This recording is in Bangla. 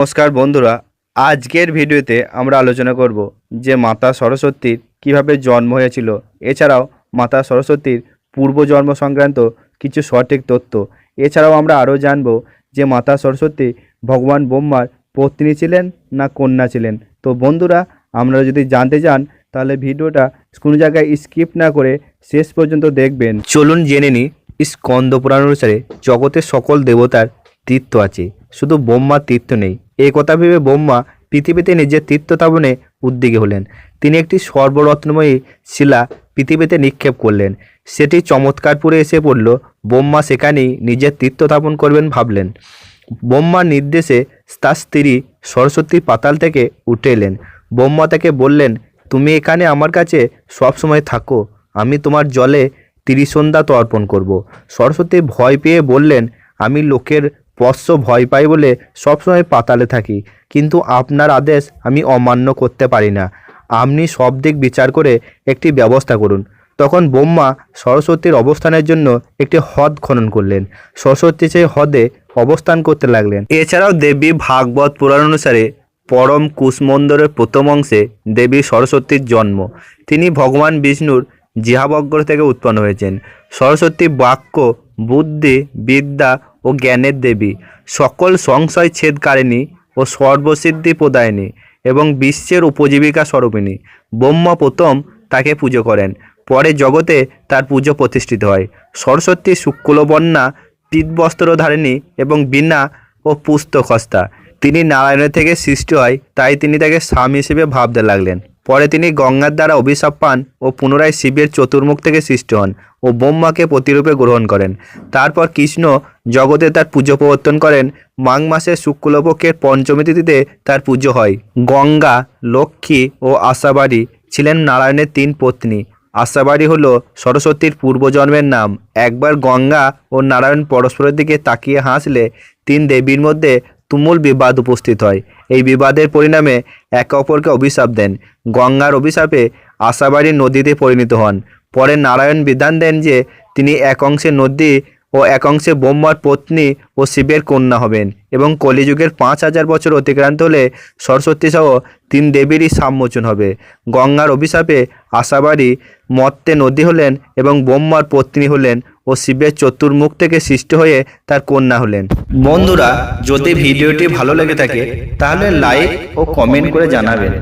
নমস্কার বন্ধুরা, আজকের ভিডিওতে আমরা আলোচনা করব যে মাতা সরস্বতীর কিভাবে জন্ম হয়েছিল, এছাড়াও মাতা সরস্বতীর পূর্বজন্ম সংক্রান্ত কিছু সঠিক তথ্য। এছাড়াও আমরা আরও জানব যে মাতা সরস্বতী ভগবান ব্রহ্মার পত্নী ছিলেন না কন্যা ছিলেন। তো বন্ধুরা, আমরা যদি জানতে চান তাহলে ভিডিওটা কোনো জায়গায় স্কিপ না করে শেষ পর্যন্ত দেখবেন। চলুন জেনে নিই। স্কন্দ পুরাণ অনুসারে জগতের সকল দেবতার তীর্থ আছে, শুধু ব্রহ্মার তীর্থ নেই। এই কথা ভেবে ব্রহ্মা পৃথিবীতে নিজের তীর্থ স্থাপনে উদ্যোগী হলেন। তিনি একটি সর্বরত্নময়ী শিলা পৃথিবীতে নিক্ষেপ করলেন। সেটি চমৎকারপুরে এসে পড়ল। ব্রহ্মা সেখানেই নিজের তীর্থ স্থাপন করবেন ভাবলেন। ব্রহ্মার নির্দেশে তার স্ত্রী সরস্বতী পাতাল থেকে উঠে এলেন। ব্রহ্মা তাকে বললেন, তুমি এখানে আমার কাছে সবসময় থাকো, আমি তোমার জলে ত্রিসন্ধ্যা অর্পণ করব। সরস্বতী ভয় পেয়ে বললেন, আমি লোকের বৎস ভয় পাই বলে সবসময় পাতালে থাকি, কিন্তু আপনার আদেশ আমি অমান্য করতে পারি না। আপনি সব দিক বিচার করে একটি ব্যবস্থা করুন। তখন ব্রহ্মা সরস্বতীর অবস্থানের জন্য একটি হ্রদ খনন করলেন। সরস্বতী সেই হ্রদে অবস্থান করতে লাগলেন। এছাড়াও দেবী ভাগবত পুরাণ অনুসারে পরম কুশমন্ডলের প্রথম অংশে দেবী সরস্বতীর জন্ম। তিনি ভগবান বিষ্ণুর জিহাবগ্র থেকে উৎপন্ন হয়েছেন। সরস্বতী বাক্য, বুদ্ধি, বিদ্যা ও জ্ঞানের দেবী, সকল সংশয় ছেদকারিণী ও সর্বসিদ্ধি প্রদায়িনী এবং বিশ্বের উপজীবিকা স্বরূপিণী। ব্রহ্মা প্রথম তাকে পুজো করেন, পরে জগতে তার পুজো প্রতিষ্ঠিত হয়। সরস্বতী শুক্লবর্ণা, পীতবস্ত্রধারিণী এবং বীণা ও পুস্তকহস্তা। তিনি নারায়ণের থেকে সৃষ্টি হয়, তাই তিনি তাকে স্বামী হিসেবে ভাবতে লাগলেন। পরে তিনি গঙ্গার দ্বারা অভিশাপ পান ও পুনরায় শিবের চতুর্মুখ থেকে সৃষ্টি হন ও ব্রহ্মাকে প্রতিরূপে গ্রহণ করেন। তারপর কৃষ্ণ জগতে তার পুজো প্রবর্তন করেন। মাঘ মাসের শুক্লপক্ষের পঞ্চমী তিথিতে তার পুজো হয়। গঙ্গা, লক্ষ্মী ও আশাবাড়ি ছিলেন নারায়ণের তিন পত্নী। আশাবাড়ি হল সরস্বতীর পূর্বজন্মের নাম। একবার গঙ্গা ও নারায়ণ পরস্পরের দিকে তাকিয়ে হাসলে তিন দেবীর মধ্যে তুমুল বিবাদ উপস্থিত হয়। এই বিবাদের পরিণামে একে অপরকে অভিশাপ দেন। গঙ্গার অভিশাপে আশাবাড়ি নদীতে পরিণত হন। পরে নারায়ণ বিধান দেন যে তিনি এক অংশে নদী ও এক অংশে ব্রহ্মার পত্নী ও শিবের কন্যা হবেন এবং কলিযুগের 5000 বছর অতিক্রান্ত হলে সরস্বতী সহ তিন দেবীরই সাম্মোচন হবে। গঙ্গার অভিশাপে আশাবাড়ি মর্তে নদী হলেন এবং ব্রহ্মার পত্নী হলেন ও শিবের চতুর্মুখ থেকে সৃষ্টি হয়ে তার কন্যা হলেন। বন্ধুরা, যদি ভিডিওটি ভালো লেগে থাকে তাহলে লাইক ও কমেন্ট করে জানাবেন।